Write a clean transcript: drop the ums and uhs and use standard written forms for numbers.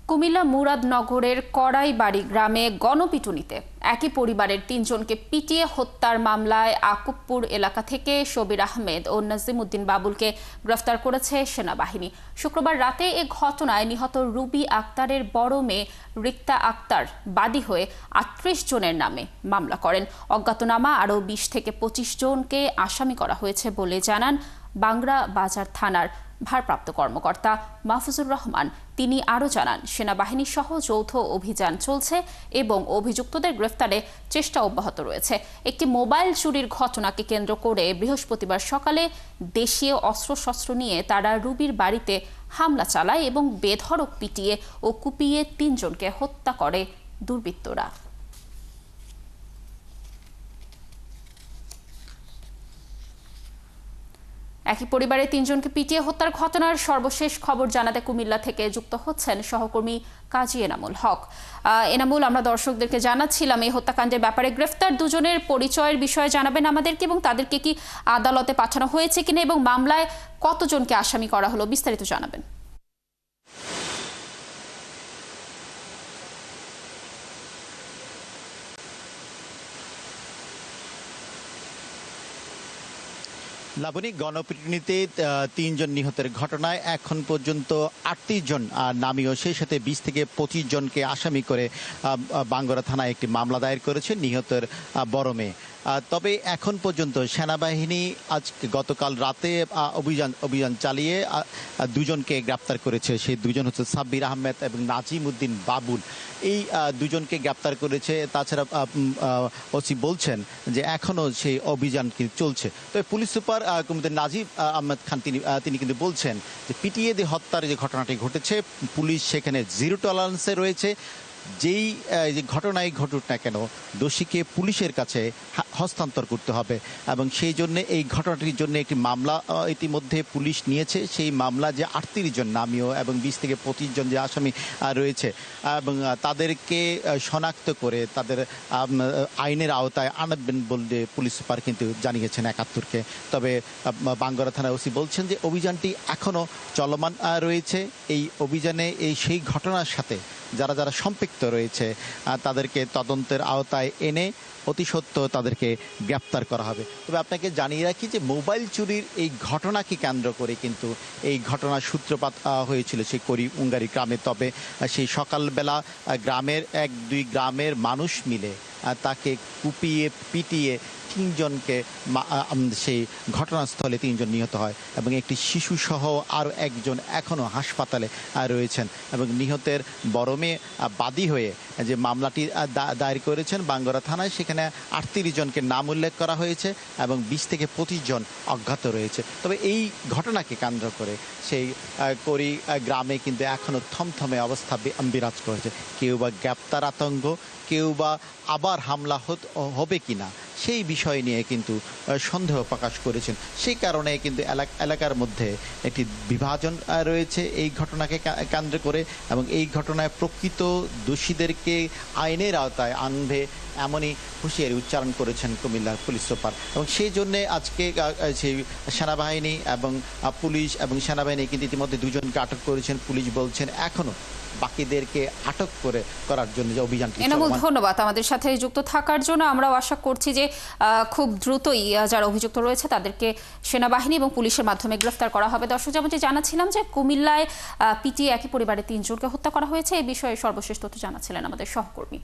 কুমিল্লা মুরাদনগরের কড়াইবাড়ি গ্রামে গণপিটুনিতে একই পরিবারের ৩ জনকে পিটিয়ে হত্যার মামলায় আকুবপুর এলাকা থেকে শবির আহমেদ ও নাজিম উদ্দিন বাবুলকে গ্রেফতার করেছে সেনাবাহিনী। শুক্রবার রাতে এ ঘটনায় নিহত রুবি আক্তারের বড় মেয়ে রিক্তা আক্তার বাদী হয়ে ৩৮ জনের নামে মামলা করেন। অজ্ঞাতনামা আরও ২০ থেকে ২৫ জনকে আসামি করা হয়েছে বলে জানান বাংরা বাজার থানার ভারপ্রাপ্ত কর্মকর্তা মাহফুজুর রহমান। তিনি আরও জানান, সেনাবাহিনী সহ যৌথ অভিযান চলছে এবং অভিযুক্তদের গ্রেফতারে চেষ্টা অব্যাহত রয়েছে। একটি মোবাইল চুরির ঘটনাকে কেন্দ্র করে বৃহস্পতিবার সকালে দেশীয় অস্ত্রশস্ত্র নিয়ে তারা রুবির বাড়িতে হামলা চালায় এবং বেধড়ক পিটিয়ে ও কুপিয়ে ৩ জনকে হত্যা করে দুর্বৃত্তরা। একই পরিবারের ৩ জনকে পিটিয়ে হত্যার ঘটনার সর্বশেষ খবর জানাতে কুমিল্লা থেকে যুক্ত হচ্ছেন সহকর্মী কাজী এনামুল হক। এনামুল, আমরা দর্শকদেরকে জানাচ্ছিলাম এই হত্যাকাণ্ডের ব্যাপারে গ্রেফতার দুজনের পরিচয়ের বিষয়ে জানাবেন আমাদেরকে এবং তাদেরকে কি আদালতে পাঠানো হয়েছে কিনা এবং মামলায় কতজনকে আসামি করা হলো, বিস্তারিত জানাবেন। লাবণী, গণপিটুনিতে ৩ জন নিহতের ঘটনায় এখন পর্যন্ত ৩৮ জন নামীয়, সেই সাথে ২০ থেকে ২৫ জনকে আসামি করে বাঙ্গুরা থানায় একটি মামলা দায়ের করেছে নিহতের বড় মেয়ে। তবে এখন পর্যন্ত সেনাবাহিনী গতকাল রাতে অভিযান চালিয়ে দুজনকে গ্রেপ্তার করেছে। সেই দুজন হচ্ছে সাব্বির আহমেদ এবং নাজিম উদ্দিন বাবুল। এই দুজনকে গ্রেপ্তার করেছে। তাছাড়া ওসি বলছেন যে এখনও সেই অভিযান কিন্তু চলছে। তবে পুলিশ সুপার নাজিব আহমেদ খান তিনি কিন্তু বলছেন যে পিটিয়ে দিয়ে হত্যার যে ঘটনাটি ঘটেছে, পুলিশ সেখানে জিরো টলারেন্সে রয়েছে। যেই যে ঘটনাই ঘটুক না কেন, দোষীকে পুলিশের কাছে হস্তান্তর করতে হবে এবং সেই জন্য এই ঘটনাটির জন্য একটি মামলা ইতিমধ্যে পুলিশ নিয়েছে। সেই মামলা যে ৩৮ জন নামীয় এবং ২০ থেকে ২৫ জন যে আসামি রয়েছে এবং তাদেরকে শনাক্ত করে তাদের আইনের আওতায় আনবেন বলে পুলিশ সুপার কিন্তু জানিয়েছেন ৭১কে। তবে বাঙ্গুরা থানার ওসি বলছেন যে অভিযানটি এখনও চলমান রয়েছে। এই অভিযানে সেই ঘটনার সাথে যারা যারা সম্পৃক্ত রয়েছে তাদেরকে তদন্তের আওতায় এনে অতি সত্ত্বর তাদেরকে গ্রেপ্তার করা হবে। তবে আপনাকে জানিয়ে রাখি যে মোবাইল চুরির এই ঘটনাকে কেন্দ্র করে কিন্তু এই ঘটনার সূত্রপাত হয়েছিল সেই করিউঙ্গারি গ্রামে। তবে সেই সকালবেলা গ্রামের ১-২ গ্রামের মানুষ মিলে তাকে কুপিয়ে পিটিয়ে ৩ জনকে সেই ঘটনাস্থলে ৩ জন নিহত হয় এবং একটি শিশুসহ আরও একজন এখনও হাসপাতালে রয়েছেন এবং নিহতের বড় মেয়ে বাদী হয়ে যে মামলাটি দায়ের করেছেন বাঙ্গুরা থানায়, সেখানে ৩৮ জনকে নাম উল্লেখ করা হয়েছে এবং ২০ থেকে ২৫ জন অজ্ঞাত রয়েছে। তবে এই ঘটনাকে কেন্দ্র করে সেই করি গ্রামে কিন্তু এখনও থমথমে অবস্থা বিরাজ করেছে। কেউ বা গ্রেপ্তার আতঙ্ক, কেউ বা আবার হামলা হবে কিনা সেই বিষয় নিয়ে কিন্তু সন্দেহ প্রকাশ করেছেন। সেই কারণে কিন্তু এলাকার মধ্যে একটি বিভাজন রয়েছে এই ঘটনাকে কেন্দ্র করে এবং এই ঘটনায় প্রকৃত দোষীদেরকে আইনের আওতায় আনবে এমনই হুঁশিয়ারি উচ্চারণ করেছেন কুমিল্লার পুলিশ সুপার। এবং সেই জন্যে আজকে সেই সেনাবাহিনী এবং পুলিশ এবং সেনাবাহিনী কিন্তু ইতিমধ্যে ২ জনকে আটক করেছেন। পুলিশ বলছেন এখনও বাকিদেরকে আটক করার জন্য যে অভিযানটি। এনামুল, ধন্যবাদ আমাদের সাথে যুক্ত থাকার জন্য। আমরাও আশা করছি যে খুব দ্রুতই যারা অভিযুক্ত রয়েছে তাদেরকে সেনাবাহিনী এবং পুলিশের মাধ্যমে গ্রেফতার করা হবে। দর্শক, যেমনটি জানাচ্ছিলাম যে কুমিল্লায় পিটিয়ে একই পরিবারের ৩ জনকে হত্যা করা হয়েছে, এই বিষয়ে সর্বশেষ তথ্য জানাচ্ছিলেন আমাদের সহকর্মী।